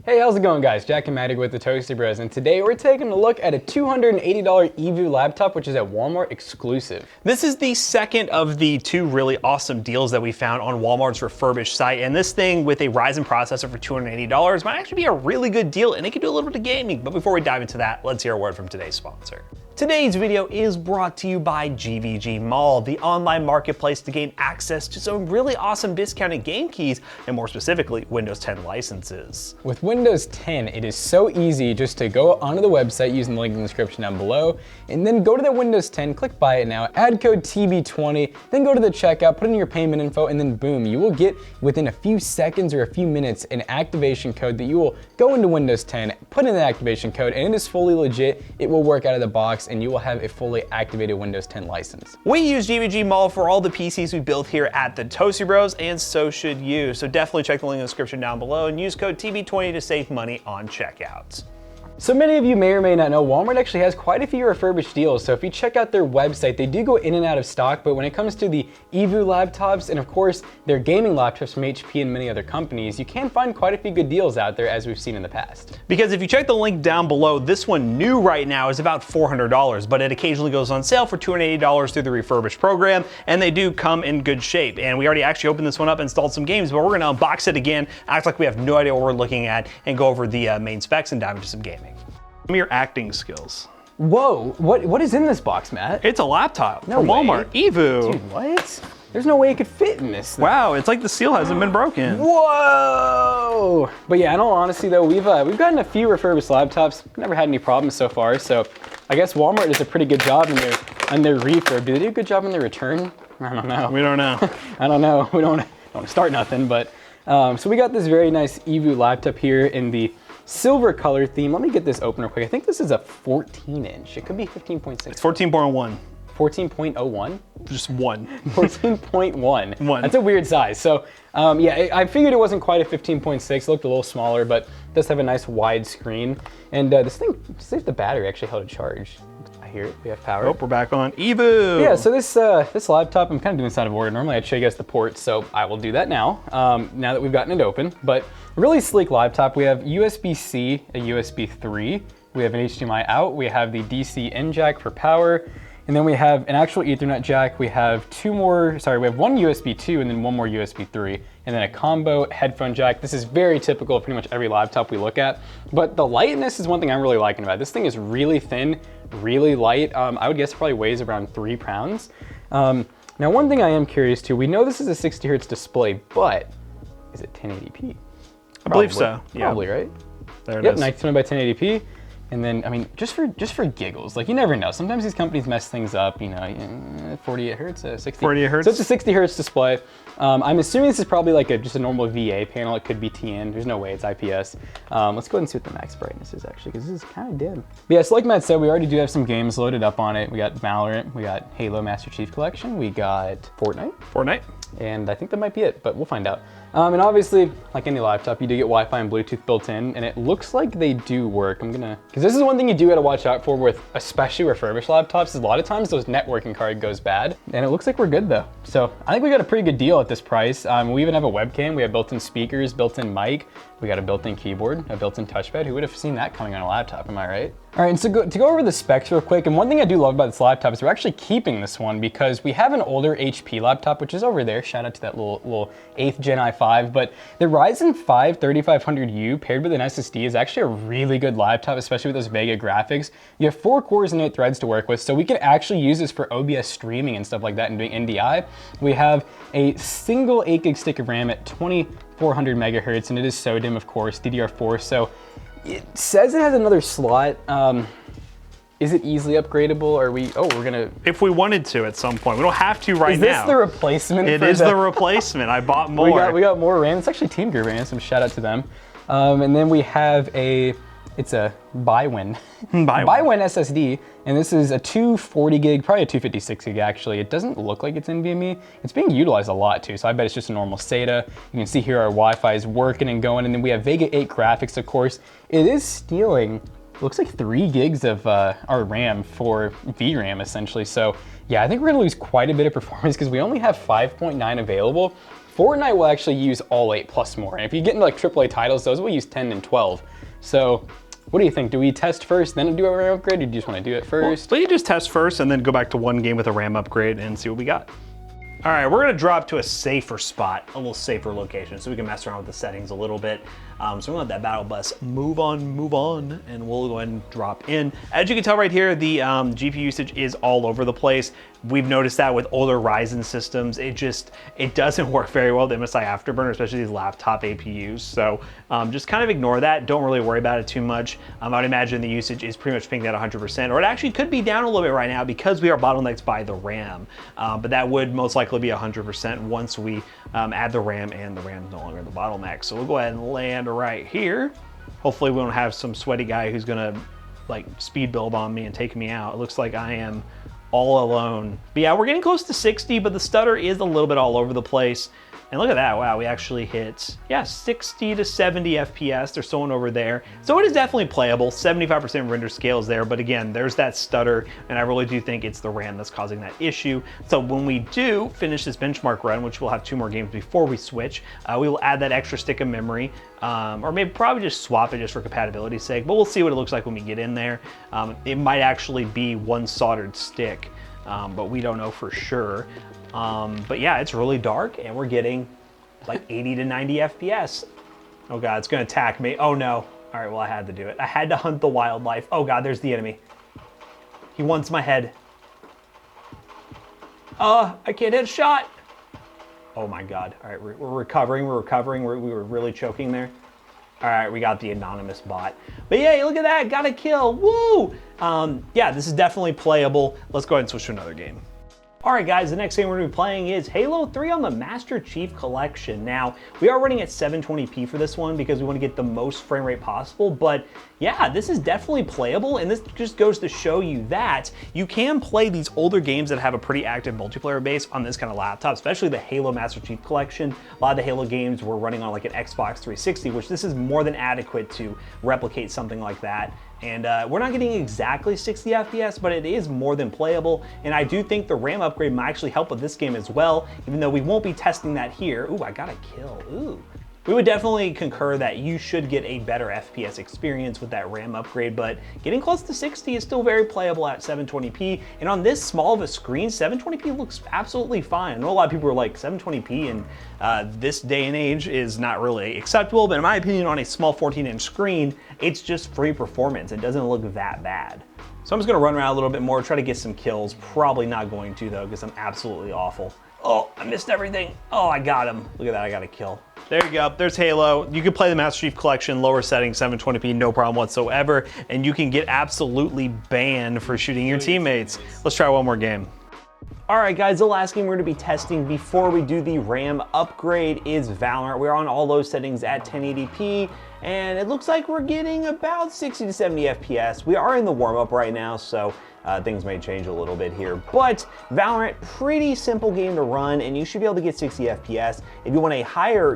Hey, how's it going guys? Jack and Maddie with the Toasty Bros, and today we're taking a look at a $280 Evoo laptop, which is a Walmart exclusive. This is the second of the two really awesome deals that we found on Walmart's refurbished site, and this thing with a Ryzen processor for $280 might actually be a really good deal, and it can do a little bit of gaming. But before we dive into that, let's hear a word from today's sponsor. Today's video is brought to you by GVG Mall, the online marketplace to gain access to some really awesome discounted game keys, and more specifically, Windows 10 licenses. With Windows 10, it is so easy just to go onto the website using the link in the description down below, and then go to the Windows 10, click Buy It Now, add code TB20, then go to the checkout, put in your payment info, and then boom, you will get within a few seconds or a few minutes an activation code that you will go into Windows 10, put in the activation code, and it is fully legit. It will work out of the box, and you will have a fully activated Windows 10 license. We use GVG Mall for all the PCs we build here at the Toasty Bros, and so should you. So definitely check the link in the description down below and use code TB20 to save money on checkout. So many of you may or may not know, Walmart actually has quite a few refurbished deals. So if you check out their website, they do go in and out of stock, but when it comes to the Evoo laptops and of course their gaming laptops from HP and many other companies, you can find quite a few good deals out there as we've seen in the past. Because if you check the link down below, this one new right now is about $400, but it occasionally goes on sale for $280 through the refurbished program, and they do come in good shape. And we already actually opened this one up, installed some games, but we're gonna unbox it again, act like we have no idea what we're looking at, and go over the main specs and dive into some gaming. Some of your acting skills. Whoa, what is in this box, Matt? It's a laptop No from way. Walmart, Evoo. Dude, what? There's no way it could fit in this thing. Wow, it's like the seal hasn't been broken. Whoa! But yeah, in all honesty though, we've gotten a few refurbished laptops, never had any problems so far, so I guess Walmart does a pretty good job in their refurb. Do they do a good job in their return? I don't know. We don't know. I don't know. We don't want to start nothing, but so we got this very nice Evoo laptop here in the silver color theme. Let me get this open real quick. I think this is a 14-inch. It could be 15.6. It's 14.1. 14.01? Just one. 14.1. One. That's a weird size. So yeah, I figured it wasn't quite a 15.6. It looked a little smaller, but it does have a nice wide screen. And this thing, saves the battery actually held a charge. I hear it. We have power. Oh, we're back on Evoo. Yeah, so this laptop, I'm kind of doing this out of order. Normally I'd show you guys the ports, so I will do that now, now that we've gotten it open. But really sleek laptop. We have USB-C, a USB 3. We have an HDMI out. We have the DC in jack for power. And then we have an actual Ethernet jack. We have we have one USB 2 and then one more USB 3, and then a combo headphone jack. This is very typical of pretty much every laptop we look at. But the lightness is one thing I'm really liking about it. This thing is really thin, really light. I would guess it probably weighs around 3 pounds. Now one thing I am curious to, we know this is a 60 Hertz display, but is it 1080p? I believe so. Yeah. Probably, right? There it Yep, is. 1920 by 1080p. And then, I mean, just for giggles, like you never know. Sometimes these companies mess things up, you know, 48 Hertz, 60. 48 Hertz. So it's a 60 Hertz display. I'm assuming this is probably like just a normal VA panel. It could be TN. There's no way it's IPS. Let's go ahead and see what the max brightness is actually, because this is kind of dim. But yeah, so like Matt said, we already do have some games loaded up on it. We got Valorant, we got Halo Master Chief Collection, we got Fortnite. And I think that might be it, but we'll find out. And obviously, like any laptop, you do get Wi-Fi and Bluetooth built in, and it looks like they do work. Because this is one thing you do gotta watch out for with especially refurbished laptops, is a lot of times those networking card goes bad. And it looks like we're good though. So I think we got a pretty good deal at this price. We even have a webcam, we have built-in speakers, built-in mic, we got a built-in keyboard, a built-in touchpad. Who would have seen that coming on a laptop, am I right? All right, and so to go over the specs real quick, and one thing I do love about this laptop is we're actually keeping this one because we have an older HP laptop, which is over there. Shout out to that little 8th Gen i5, but the Ryzen 5 3500U paired with an SSD is actually a really good laptop, especially with those Vega graphics. You have 4 cores and 8 threads to work with, so we can actually use this for OBS streaming and stuff like that and doing NDI. We have a single 8 gig stick of RAM at 2400 megahertz, and it is SODIMM, of course, DDR4, so it says it has another slot. Is it easily upgradable? Or we're gonna... If we wanted to at some point. We don't have to right now. Is this the replacement? It is the replacement. I bought more. We got more RAM. It's actually Team Gear RAM, so shout out to them. And then we have it's a ByWin SSD, and this is a 240 gig, probably a 256 gig actually. It doesn't look like it's NVMe. It's being utilized a lot too, so I bet it's just a normal SATA. You can see here our Wi-Fi is working and going, and then we have Vega 8 graphics, of course. It is stealing, looks like 3 gigs of our RAM for VRAM essentially. So yeah, I think we're gonna lose quite a bit of performance because we only have 5.9 available Fortnite will actually use all 8 plus more. And if you get into like AAA titles, those will use 10 and 12. So what do you think? Do we test first, then do a RAM upgrade, or do you just want to do it first? Well, you just test first and then go back to one game with a RAM upgrade and see what we got. All right, we're gonna drop to a safer spot, a little safer location, so we can mess around with the settings a little bit. So we're gonna let that battle bus move on, and we'll go ahead and drop in. As you can tell right here, the GPU usage is all over the place. We've noticed that with older Ryzen systems, it doesn't work very well, the MSI Afterburner, especially these laptop APUs. So just kind of ignore that. Don't really worry about it too much. I would imagine the usage is pretty much pinged at 100%, or it actually could be down a little bit right now because we are bottlenecked by the RAM. But that would most likely be 100% once we add the RAM and the RAM's no longer the bottleneck. So we'll go ahead and land right here. Hopefully we don't have some sweaty guy who's gonna like speed build on me and take me out. It looks like I am all alone. But yeah, we're getting close to 60, but the stutter is a little bit all over the place. And look at that, wow, we actually hit, yeah, 60 to 70 FPS. There's someone over there. So it is definitely playable. 75% render scales there, but again, there's that stutter, and I really do think it's the RAM that's causing that issue. So when we do finish this benchmark run, which we'll have 2 more games before we switch, we will add that extra stick of memory, or maybe probably just swap it just for compatibility's sake, but we'll see what it looks like when we get in there. It might actually be one soldered stick, but we don't know for sure. But yeah, it's really dark and we're getting like 80 to 90 FPS. Oh God, it's gonna attack me. Oh no. All right, well, I had to do it. I had to hunt the wildlife. Oh God, there's the enemy. He wants my head. I can't hit a shot. Oh my God. All right, we're recovering, we were really choking there. All right, we got the anonymous bot. But yeah, look at that, got a kill, woo! Yeah, this is definitely playable. Let's go ahead and switch to another game. All right, guys, the next game we're gonna be playing is Halo 3 on the Master Chief Collection. Now, we are running at 720p for this one because we wanna get the most frame rate possible, but yeah, this is definitely playable, and this just goes to show you that you can play these older games that have a pretty active multiplayer base on this kind of laptop, especially the Halo Master Chief Collection. A lot of the Halo games were running on like an Xbox 360, which this is more than adequate to replicate something like that. And we're not getting exactly 60 FPS, but it is more than playable. And I do think the RAM upgrade might actually help with this game as well, even though we won't be testing that here. Ooh, I got a kill, ooh. We would definitely concur that you should get a better FPS experience with that RAM upgrade, but getting close to 60 is still very playable at 720p. And on this small of a screen, 720p looks absolutely fine. I know a lot of people are like, 720p in this day and age is not really acceptable, but in my opinion, on a small 14-inch screen, it's just free performance. It doesn't look that bad. So I'm just gonna run around a little bit more, try to get some kills. Probably not going to though, because I'm absolutely awful. Oh, I missed everything. Oh, I got him. Look at that, I got a kill. There you go, there's Halo. You can play the Master Chief Collection, lower settings, 720p, no problem whatsoever, and you can get absolutely banned for shooting your teammates. Let's try one more game. All right, guys, the last game we're gonna be testing before we do the RAM upgrade is Valorant. We're on all those settings at 1080p, and it looks like we're getting about 60 to 70 FPS. We are in the warm-up right now, so things may change a little bit here, but Valorant, pretty simple game to run, and you should be able to get 60 FPS. If you want a higher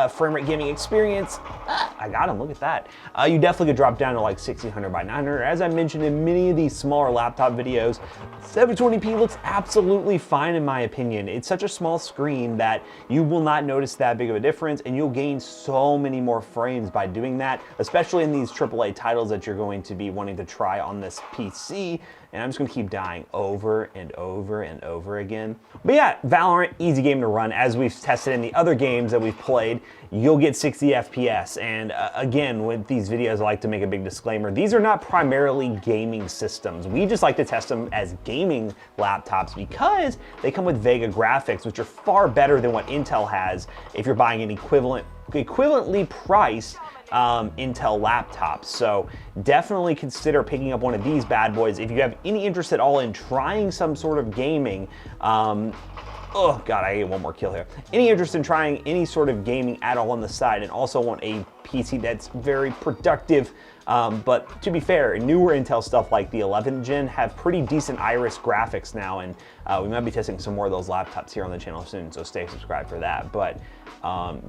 frame rate gaming experience, I got him, look at that. You definitely could drop down to like 1600 by 900. As I mentioned in many of these smaller laptop videos, 720p looks absolutely fine in my opinion. It's such a small screen that you will not notice that big of a difference, and you'll gain so many more frames by doing that, especially in these AAA titles that you're going to be wanting to try on this PC. And I'm just gonna keep dying over and over and over again. But yeah, Valorant, easy game to run. As we've tested in the other games that we've played, you'll get 60 FPS. And again, with these videos, I like to make a big disclaimer. These are not primarily gaming systems. We just like to test them as gaming laptops because they come with Vega graphics, which are far better than what Intel has if you're buying an equivalently priced Intel laptops. So definitely consider picking up one of these bad boys if you have any interest at all in trying some sort of gaming. Oh God, I get one more kill here. Any interest in trying any sort of gaming at all on the side, and also want a PC that's very productive. But to be fair, newer Intel stuff like the 11th gen have pretty decent Iris graphics now, and we might be testing some more of those laptops here on the channel soon, so stay subscribed for that. But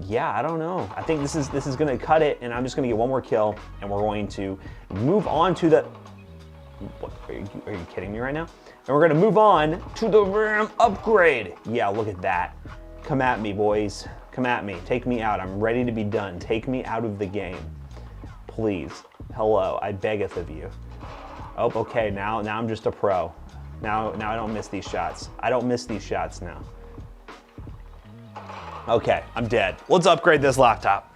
yeah, I don't know. I think this is gonna cut it, and I'm just gonna get one more kill, and we're going to move on to the, what, are you kidding me right now? And we're gonna move on to the RAM upgrade. Yeah, look at that. Come at me, boys. Come at me. Take me out. I'm ready to be done. Take me out of the game. Please. Hello, I beggeth of you. Oh, okay, now I'm just a pro. Now I don't miss these shots. I don't miss these shots now. Okay, I'm dead. Let's upgrade this laptop.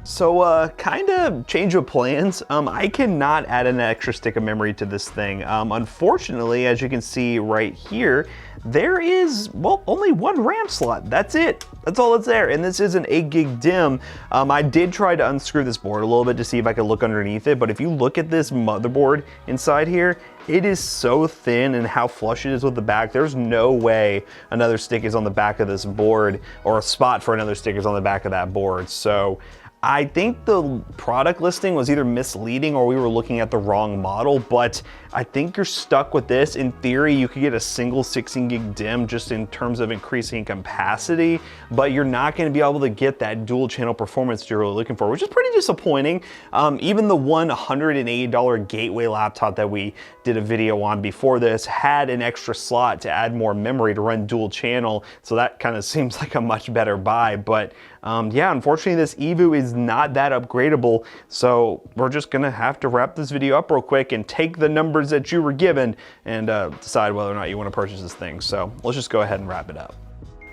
So kind of change of plans. I cannot add an extra stick of memory to this thing. Unfortunately, as you can see right here, there is, well, only one RAM slot. That's it. That's all that's there. And this is an 8 gig DIMM. I did try to unscrew this board a little bit to see if I could look underneath it, but if you look at this motherboard inside here, it is so thin and how flush it is with the back. There's no way another stick is on the back of this board, or a spot for another stick is on the back of that board. So I think the product listing was either misleading or we were looking at the wrong model, but I think you're stuck with this. In theory, you could get a single 16 gig DIMM just in terms of increasing capacity, but you're not gonna be able to get that dual channel performance you're really looking for, which is pretty disappointing. Even the $180 gateway laptop that we did a video on before this had an extra slot to add more memory to run dual channel, so that kind of seems like a much better buy. But yeah, unfortunately this Evoo is not that upgradable, so we're just gonna have to wrap this video up real quick and take the numbers that you were given and decide whether or not you want to purchase this thing. So let's just go ahead and wrap it up.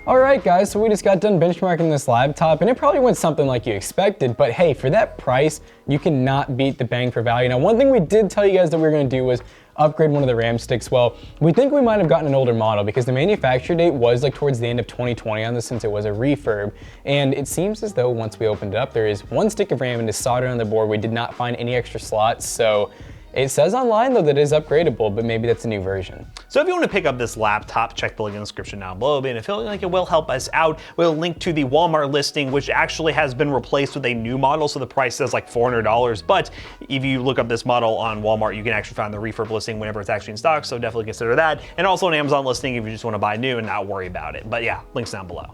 All right, guys, so we just got done benchmarking this laptop, and it probably went something like you expected, but hey, for that price, you cannot beat the bang for value. Now, one thing we did tell you guys that we were gonna do was upgrade one of the RAM sticks. Well, we think we might have gotten an older model because the manufacture date was like towards the end of 2020 on this, since it was a refurb. And it seems as though once we opened it up, there is one stick of RAM and is soldered on the board. We did not find any extra slots, so it says online though that it is upgradable, but maybe that's a new version. So if you want to pick up this laptop, check the link in the description down below. And if you feel like it will help us out, we'll link to the Walmart listing, which actually has been replaced with a new model. So the price says like $400. But if you look up this model on Walmart, you can actually find the refurb listing whenever it's actually in stock. So definitely consider that. And also an Amazon listing if you just want to buy new and not worry about it. But yeah, links down below.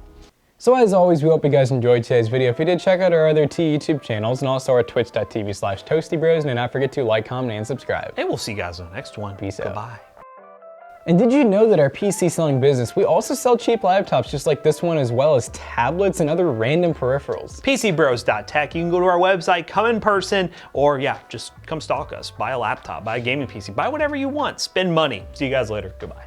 So as always, we hope you guys enjoyed today's video. If you did, check out our other two YouTube channels and also our twitch.tv/toastybros. And do not forget to like, comment, and subscribe. And we'll see you guys in the next one. Peace out. Goodbye. And did you know that our PC selling business, we also sell cheap laptops just like this one, as well as tablets and other random peripherals. PCBros.tech. You can go to our website, come in person, or yeah, just come stalk us. Buy a laptop, buy a gaming PC, buy whatever you want. Spend money. See you guys later. Goodbye.